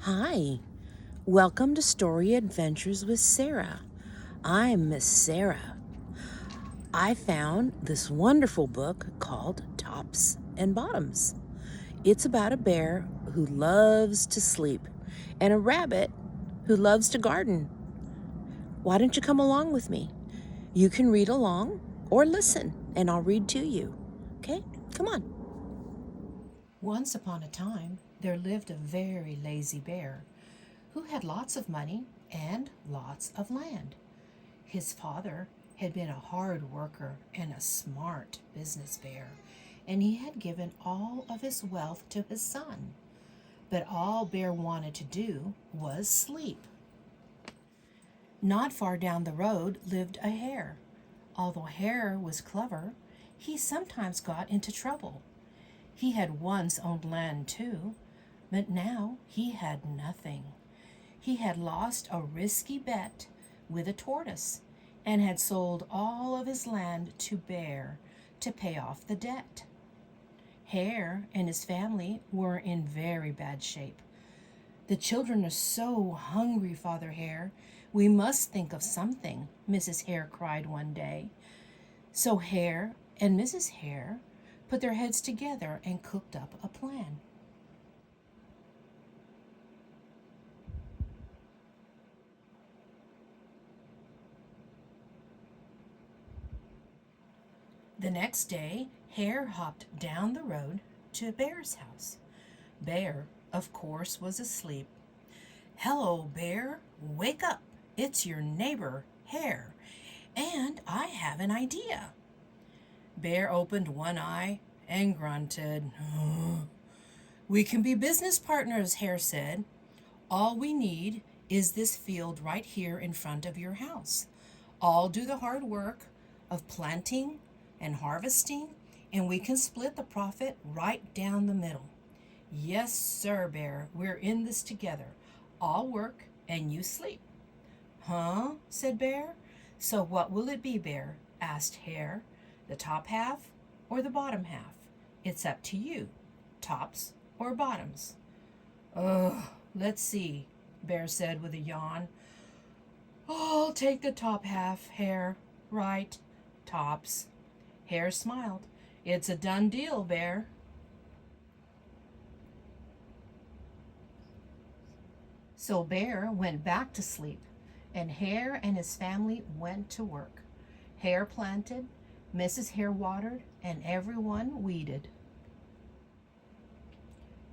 Hi, welcome to Story Adventures with Sarah. I'm Miss Sarah. I found this wonderful book called Tops and Bottoms. It's about a bear who loves to sleep and a rabbit who loves to garden. Why don't you come along with me? You can read along or listen, and I'll read to you. Okay? Come on. Once upon a time, there lived a very lazy bear who had lots of money and lots of land. His father had been a hard worker and a smart business bear, and he had given all of his wealth to his son. But all Bear wanted to do was sleep. Not far down the road lived a hare. Although Hare was clever, he sometimes got into trouble. He had once owned land too, but now he had nothing. He had lost a risky bet with a tortoise and had sold all of his land to Bear to pay off the debt. Hare and his family were in very bad shape. "The children are so hungry, Father Hare. We must think of something," Mrs. Hare cried one day. So Hare and Mrs. Hare put their heads together and cooked up a plan. The next day, Hare hopped down the road to Bear's house. Bear, of course, was asleep. "Hello, Bear. Wake up. It's your neighbor, Hare. And I have an idea." Bear opened one eye and grunted. "We can be business partners," Hare said. "All we need is this field right here in front of your house. I'll do the hard work of planting and harvesting, and we can split the profit right down the middle." "Yes, sir, Bear. We're in this together. I'll work and you sleep." "Huh?" said Bear. "So what will it be, Bear?" asked Hare. "The top half or the bottom half? It's up to you. Tops or bottoms?" "Ugh, let's see," Bear said with a yawn. "I'll take the top half, Hare. Right, tops." Hare smiled. "It's a done deal, Bear." So Bear went back to sleep, and Hare and his family went to work. Hare planted, Mrs. Hare watered, and everyone weeded.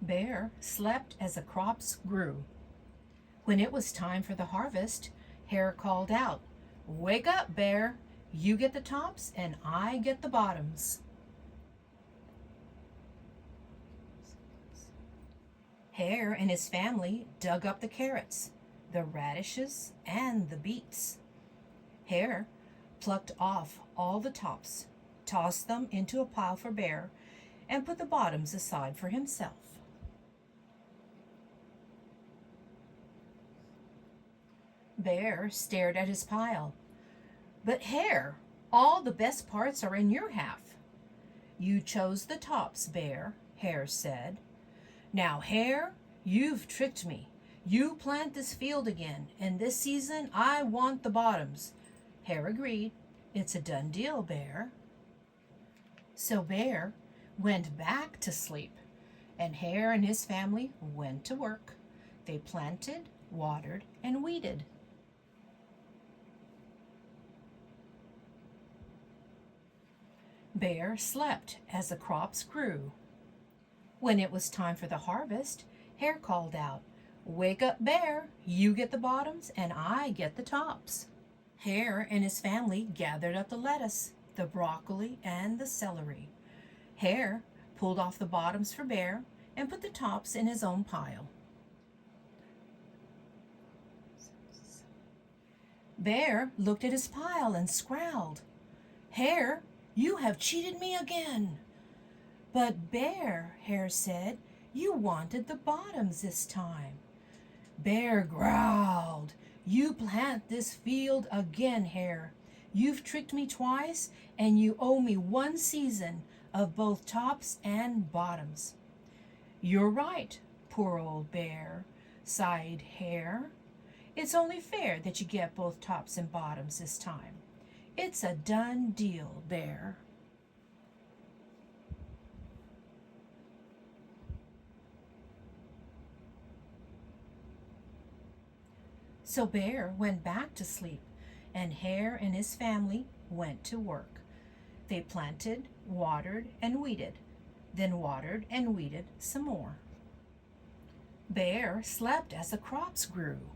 Bear slept as the crops grew. When it was time for the harvest, Hare called out, "Wake up, Bear. You get the tops and I get the bottoms." Hare and his family dug up the carrots, the radishes, and the beets. Hare plucked off all the tops, tossed them into a pile for Bear, and put the bottoms aside for himself. Bear stared at his pile. "But Hare, all the best parts are in your half." "You chose the tops, Bear," Hare said. "Now, Hare, you've tricked me. You plant this field again, and this season I want the bottoms." Hare agreed. "It's a done deal, Bear." So Bear went back to sleep, and Hare and his family went to work. They planted, watered, and weeded. Bear slept as the crops grew. When it was time for the harvest, Hare called out, "Wake up, Bear. You get the bottoms and I get the tops." Hare and his family gathered up the lettuce, the broccoli, and the celery. Hare pulled off the bottoms for Bear and put the tops in his own pile. Bear looked at his pile and scowled. "Hare, you have cheated me again." "But Bear," Hare said, "you wanted the bottoms this time." Bear growled. "You plant this field again, Hare. You've tricked me twice, and you owe me one season of both tops and bottoms." "You're right, poor old Bear. sighed Hare. "It's only fair that you get both tops and bottoms this time. It's a done deal, Bear." So Bear went back to sleep, and Hare and his family went to work. They planted, watered, and weeded, then watered and weeded some more. Bear slept as the crops grew.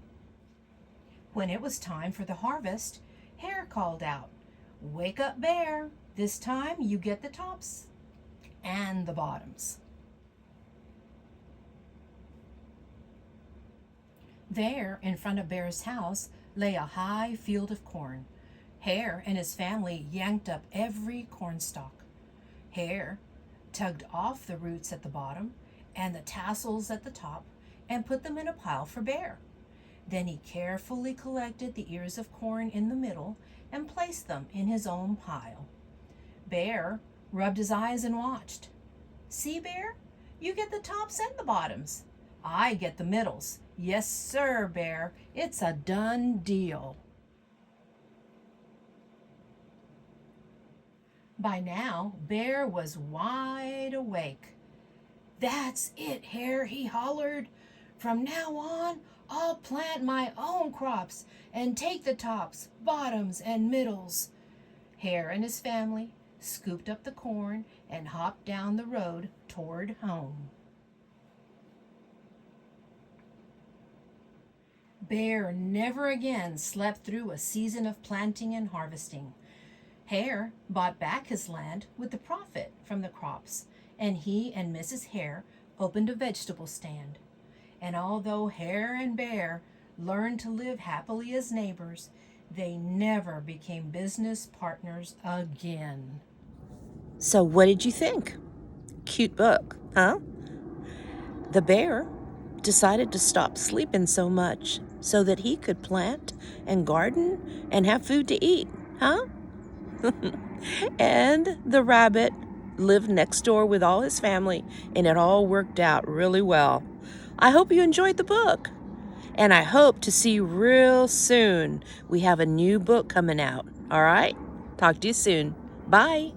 When it was time for the harvest, Hare called out, "Wake up, Bear! This time you get the tops and the bottoms." There, in front of Bear's house, lay a high field of corn. Hare and his family yanked up every cornstalk. Hare tugged off the roots at the bottom and the tassels at the top and put them in a pile for Bear. Then he carefully collected the ears of corn in the middle and placed them in his own pile. Bear rubbed his eyes and watched. "See, Bear? You get the tops and the bottoms. I get the middles. Yes, sir, Bear. It's a done deal." By now, Bear was wide awake. "That's it, Hare," he hollered. "From now on, I'll plant my own crops and take the tops, bottoms, and middles." Hare and his family scooped up the corn and hopped down the road toward home. Bear never again slept through a season of planting and harvesting. Hare bought back his land with the profit from the crops, and he and Mrs. Hare opened a vegetable stand. And although Hare and Bear learned to live happily as neighbors, they never became business partners again. So, what did you think? Cute book, huh? The bear decided to stop sleeping so much so that he could plant and garden and have food to eat, huh? And the rabbit lived next door with all his family, and it all worked out really well. I hope you enjoyed the book, and I hope to see you real soon. We have a new book coming out, all right? Talk to you soon. Bye.